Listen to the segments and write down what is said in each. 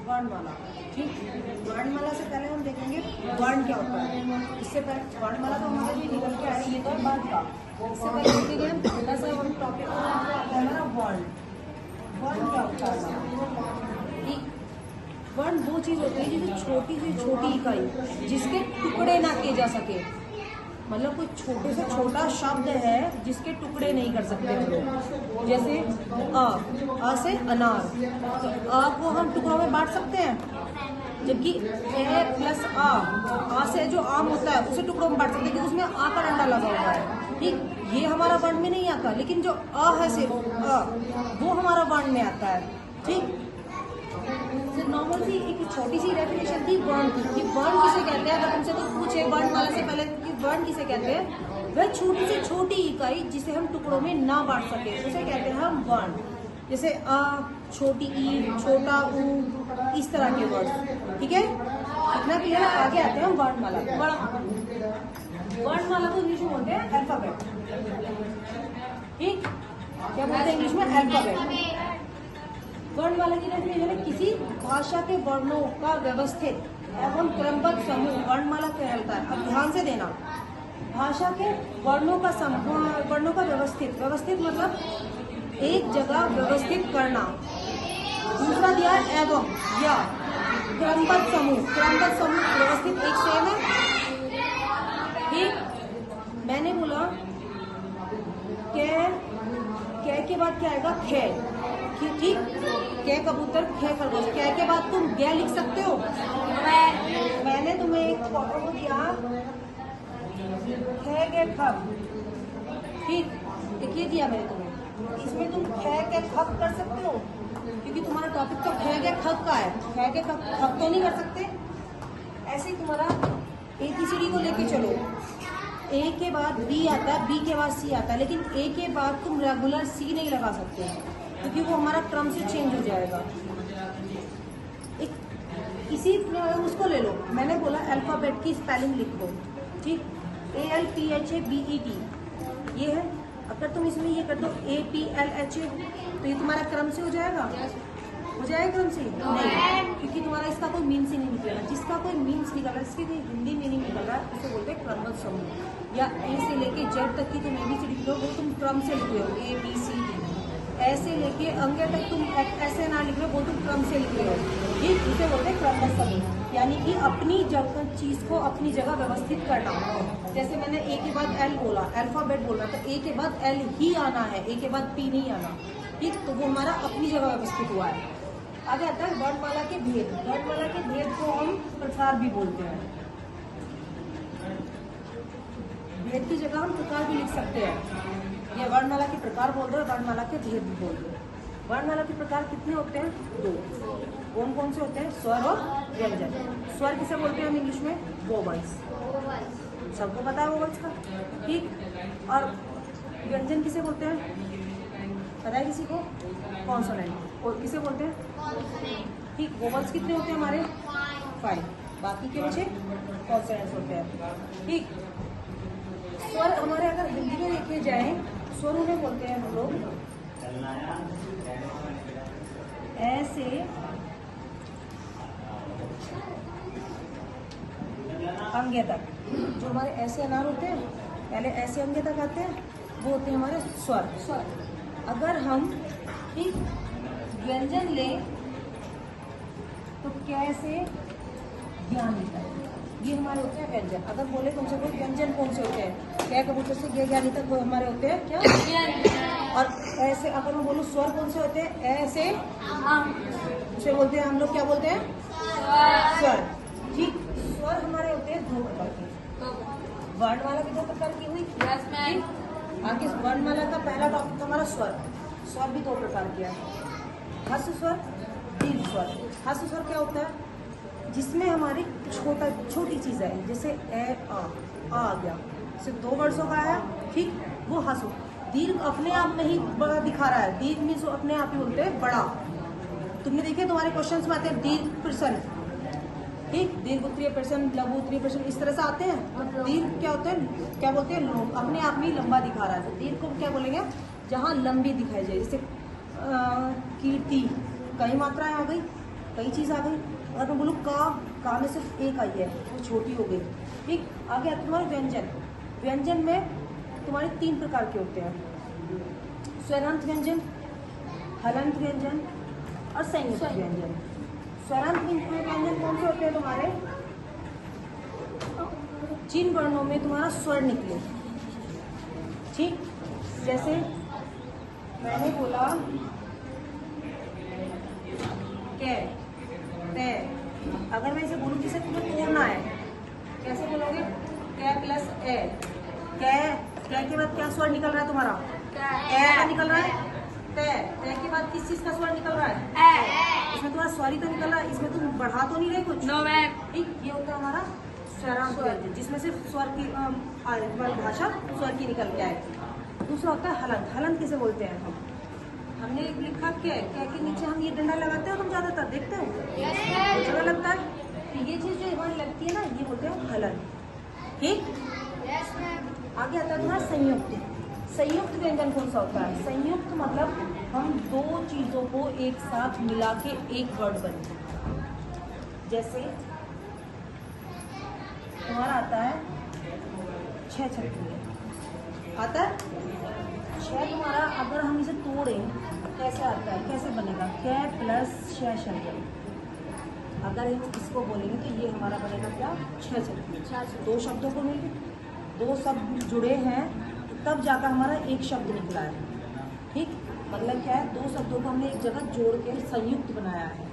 वर्णमाला। ठीक, वर्णमाला से पहले हम देखेंगे वर्ण क्या होता है। इससे पहले वर्णमाला तो हमारा जो निकल के आया ये तो बात का, इससे पहले देखेंगे हम पहला सा हम टॉपिक हमारा वर्ण। वर्ण क्या होता है? ठीक, वर्ण वो चीज़ होती है जिसमें छोटी से छोटी इकाई जिसके टुकड़े ना किए जा सके, मतलब कोई छोटे से छोटा शब्द है जिसके टुकड़े नहीं कर सकते हम लोग। जैसे आ से अनार, तो आ को हम टुकड़ों में बांट सकते हैं, जबकि ए प्लस आ से जो आम होता है उसे टुकड़ों में बांट सकते हैं, क्योंकि उसमें आ का डंडा लगा हुआ है। ठीक, ये हमारा वर्ण में नहीं आता, लेकिन जो अ है सिर्फ अ वो हमारा वर्ण में आता है। ठीक, नॉर्मल सी एक छोटी सी डेफिनेशन थी वर्ण की, कि वर्ण किसे कहते हैं। अगर तुमसे तो पूछे वर्णमाला से पहले कि वर्ण किसे कहते हैं, वह छोटी से छोटी इकाई जिसे हम टुकड़ों में ना बांट सके उसे कहते हैं हम वर्ण। जैसे अ, छोटी ई, छोटा ऊ, इस तरह के वर्ड। ठीक है, इतना क्लियर है। आगे आते हैं हम वर्णमाला। वर्णमाला को इंग्लिश में बोलते हैं अल्फाबेट। ठीक, क्या बोलते हैं इंग्लिश में? अल्फाबेट। वर्णमाला की डेफिनेशन है किसी भाषा के वर्णों का व्यवस्थित एवं क्रमबद्ध समूह वर्णमाला कहलाता है। अब ध्यान से देना, भाषा के वर्णों का समूह, वर्णों का व्यवस्थित मतलब एक जगह व्यवस्थित करना। दूसरा दिया है एवं या क्रमबद्ध समूह। क्रमबद्ध समूह व्यवस्थित एक सेम है। ठीक, मैंने बोला कै के बाद क्या आएगा? खे। ठीक, कै कबूतर, खे खरगोश। कै के बाद तुम गे लिख सकते हो। मैंने तुम्हें एक फोटो दिया, खे गे खब। ठीक, ये दिया मैंने तुम्हें, इसमें तुम खे के खब कर सकते हो, क्योंकि तुम्हारा टॉपिक तो खे गे खब का है। खे के खब तो नहीं कर सकते। ऐसे ही तुम्हारा ABCD को लेके चलो, ए के बाद बी आता है, बी के बाद सी आता है, लेकिन ए के बाद तुम रेगुलर सी नहीं लगा सकते, क्योंकि वो हमारा क्रम से चेंज हो जाएगा। इसी उसको ले लो, मैंने बोला अल्फाबेट की स्पेलिंग लिख दो। ठीक, ALPHABET ये है। अगर तुम इसमें ये कर दो APLHA, तो ये तुम्हारा क्रम से हो जाएगा? हो जाएगा क्रम से? नहीं, क्योंकि तुम्हारा इसका कोई मीन्स ही नहीं निकलेगा। जिसका कोई मीन्स निकल रहा है, जिसकी कोई हिंदी मीनिंग निकल रहा है, उसे बोलते हैं क्रमबद्ध समूह। या ए से लेके जेड तक की तुम ABCD लिख लो, वो तुम क्रम से लिख रहे हो, ABCD। ऐसे लेके अंगे तक तुम ऐसे ना लिख रहे हो, वो तुम क्रम से लिख रहे हो। ठीक, इसे बोलते हैं क्रमबद्ध समूह, यानी कि अपनी जगह चीज को अपनी जगह व्यवस्थित करना। जैसे मैंने ए के बाद एल बोला, अल्फाबेट बोला, तो ए के बाद एल ही आना है, ए के बाद पी नहीं आना। ठीक, तो वो हमारा अपनी जगह व्यवस्थित हुआ है। आगे आता है वर्णमाला के भेद। वर्णमाला के भेद को हम प्रकार भी बोलते हैं। भेद की जगह हम प्रकार भी लिख सकते हैं। ये वर्णमाला के प्रकार बोल रहे हैं, वर्णमाला के भेद भी बोल रहे हैं। वर्णमाला के प्रकार कितने होते हैं? 2। कौन कौन से होते हैं? स्वर और व्यंजन। स्वर किसे बोलते हैं हम इंग्लिश में? वोवल्स। सबको पता है वोवल्स का। ठीक, और व्यंजन किसे बोलते हैं? पता है किसी को? कॉन्सोनेंट। और किसे बोलते हैं? ठीक, वोवल्स कितने होते हैं हमारे? 5। बाकी के बचे कॉन्सोनेंट्स होते हैं। ठीक, स्वर हमारे अगर हिंदी में देखे जाए, स्वर उन्हें बोलते हैं हम लोग ऐसे अंगे तक। जो हमारे ऐसे अनार होते हैं, पहले ऐसे अंगे तक आते हैं, वो होते हैं हमारे स्वर। अगर हम ठीक व्यंजन लें तो कैसे ज्ञान लिखा है, ये हमारे होते हैं व्यंजन। अगर बोले तुमसे कोई व्यंजन कौन से होते हैं, क्या कबूतर से ये ज्ञानी तक वो हमारे होते हैं क्या? और ऐसे अगर मैं बोलूँ स्वर कौन से होते हैं? ऐसे उसे बोलते हैं हम लोग, क्या बोलते हैं? स्वर। ठीक, स्वर हमारे होते हैं 2 प्रकार के। वर्णमाला की 2 प्रकार की हुई। आगे वर्णमाला का पहला टॉपिक हमारा स्वर। स्वर भी 2 प्रकार के हैं, हर्ष स्वर, दीर्घ स्वर। हर्ष स्वर क्या होता है? जिसमें हमारी छोटी चीज है, जैसे ए आ गया, सिर्फ 2 वर्षों का आया। ठीक, वो हंसो। दीर्घ अपने आप में ही बड़ा दिखा रहा है। दीर्घ मीन्स अपने आप ही बोलते हैं बड़ा। तुमने देखे तुम्हारे क्वेश्चंस में आते हैं दीर्घ प्रश्न। ठीक, दीर्घ उत्तरीय प्रश्न, लघु उत्तरीय प्रश्न, इस तरह से आते हैं। दीर्घ क्या होते हैं? क्या बोलते हैं? लोग अपने आप में ही लंबा दिखा रहा है। तो दीर्घ को क्या बोलेंगे? जहाँ लंबी दिखाई जाए, जैसे कीर्ति, कई मात्राएं आ गई। कई चीज़ आ गई। अगर मैं बोलूँ का में सिर्फ एक आई है, वो छोटी हो गई। ठीक, आगे आते तुम्हारे व्यंजन। व्यंजन में तुम्हारे 3 प्रकार के होते हैं, स्वरांत व्यंजन, हलंत व्यंजन और संयुक्त व्यंजन। स्वरांत व्यंजन कौन से होते हैं तुम्हारे? जिन वर्णों में तुम्हारा स्वर निकले। ठीक, जैसे मैंने बोला कै, ते, अगर मैं इसे बोलूँ कि इसे तुम्हें तोड़ना है, कैसे बोलोगे? कै प्लस ए। कै के बाद क्या स्वर निकल रहा है तुम्हारा? कै का निकल रहा है। ते के बाद किस चीज का स्वर निकल रहा है? ए। इसमें तुम्हारा स्वर ही तो निकल रहा है, इसमें तुम बढ़ा तो नहीं रहे कुछ। No ma'am. ठीक, ये होता है हमारा स्वरांत व्यंजन, जिसमें सिर्फ स्वर की भाषा स्वर की निकल के आए। दूसरा होता है हलंत। हलंत किसे बोलते हैं? हमने लिखा क्या के नीचे हम ये डंडा लगाते हो, तुम ज्यादातर देखते हो बहुत जगह लगता है, तो ये चीज जो हमारी लगती है ना, ये बोलते हैं हलंत। ठीक, आगे आता है तुम्हारा संयुक्त। संयुक्त व्यंजन कौन सा होता है? संयुक्त मतलब हम 2 चीजों को एक साथ मिला के एक वर्ड बनते हैं। जैसे तुम्हारा आता है 6 छक्के, आता है 6 तुम्हारा। अगर हम इसे तोड़ें कैसे आता है, कैसे बनेगा? कै प्लस 6 शब्द। अगर हम इसको बोलेंगे तो ये हमारा बनेगा क्या? 6 छक्के। 2 शब्दों को मिलकर 2 शब्द जुड़े हैं, तब जाकर हमारा एक शब्द निकला है। ठीक, मतलब क्या है? 2 शब्दों को हमने एक जगह जोड़ के संयुक्त बनाया है।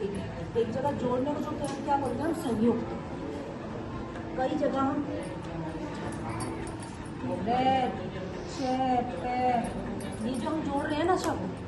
एक जगह जोड़ने को जो क्या बोलते हैं हम? संयुक्त। कई जगह हम रेड, ये जो हम जोड़ रहे हैं ना शब्द,